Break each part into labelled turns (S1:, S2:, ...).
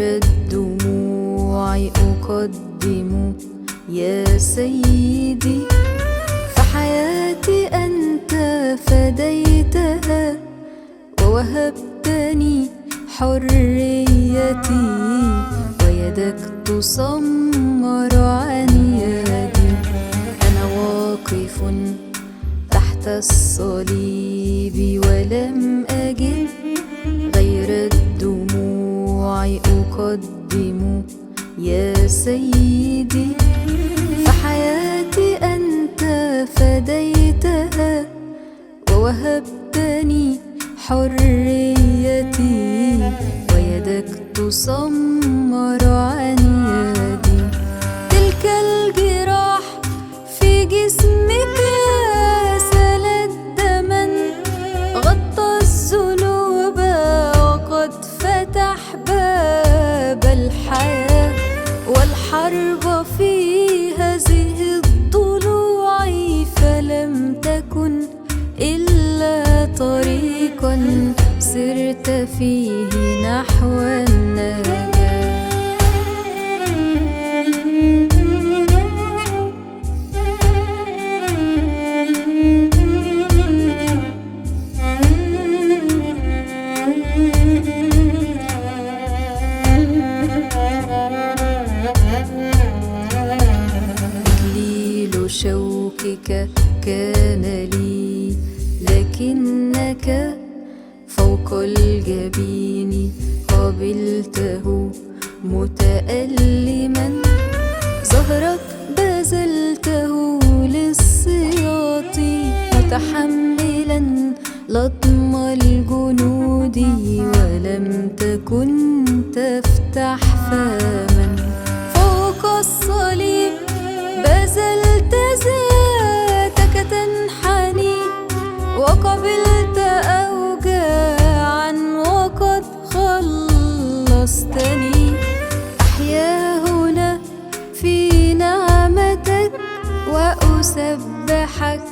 S1: غير الدموع أقدم يا سيدي. فحياتي أنت فديتها ووهبتني حريتي، ويدك تسمر عن يدي. أنا واقف تحت الصليب ولم أجد غير الدموع أقدم يا سيدي. فحياتي أنت فديتها ووهبتني حريتي، ويدك تسمر عن يدي. تلك الجراح في جسمك سالت دما، غطى الذنوب وقد فتح باب الحياة. والحرب في هذه الضلوع فلم تكن إلا طريقا سرت فيه نحو النجاة. إكليل شوكك كان لي، لكنك فوق الجبين قبلته متألما. ظهرك بذلته للصياط، متحملا لطم الجنود، ولم تكن تفتح فما. فوق الصليب بذلت ذاتك تنحني، وقبلت أوجاعا وقد خلصتني. أحيا هنا في نعمتك وأسبحك،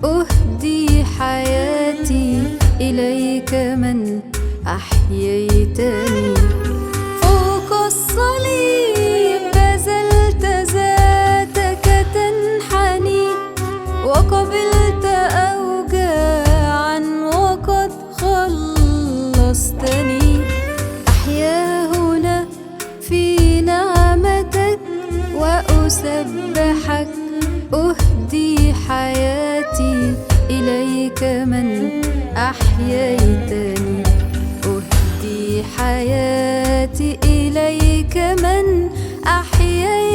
S1: أهدي حياتي إليك من أحييتني. فوق الصليب بذلت ذاتك تنحني، وقبلت أوجاعا وقد خلصتني. أحيا هنا في نعمتك وأسبحك، أهدي حياتي إليك من أحييتني. أهدي حياتي إليك من أحييتني.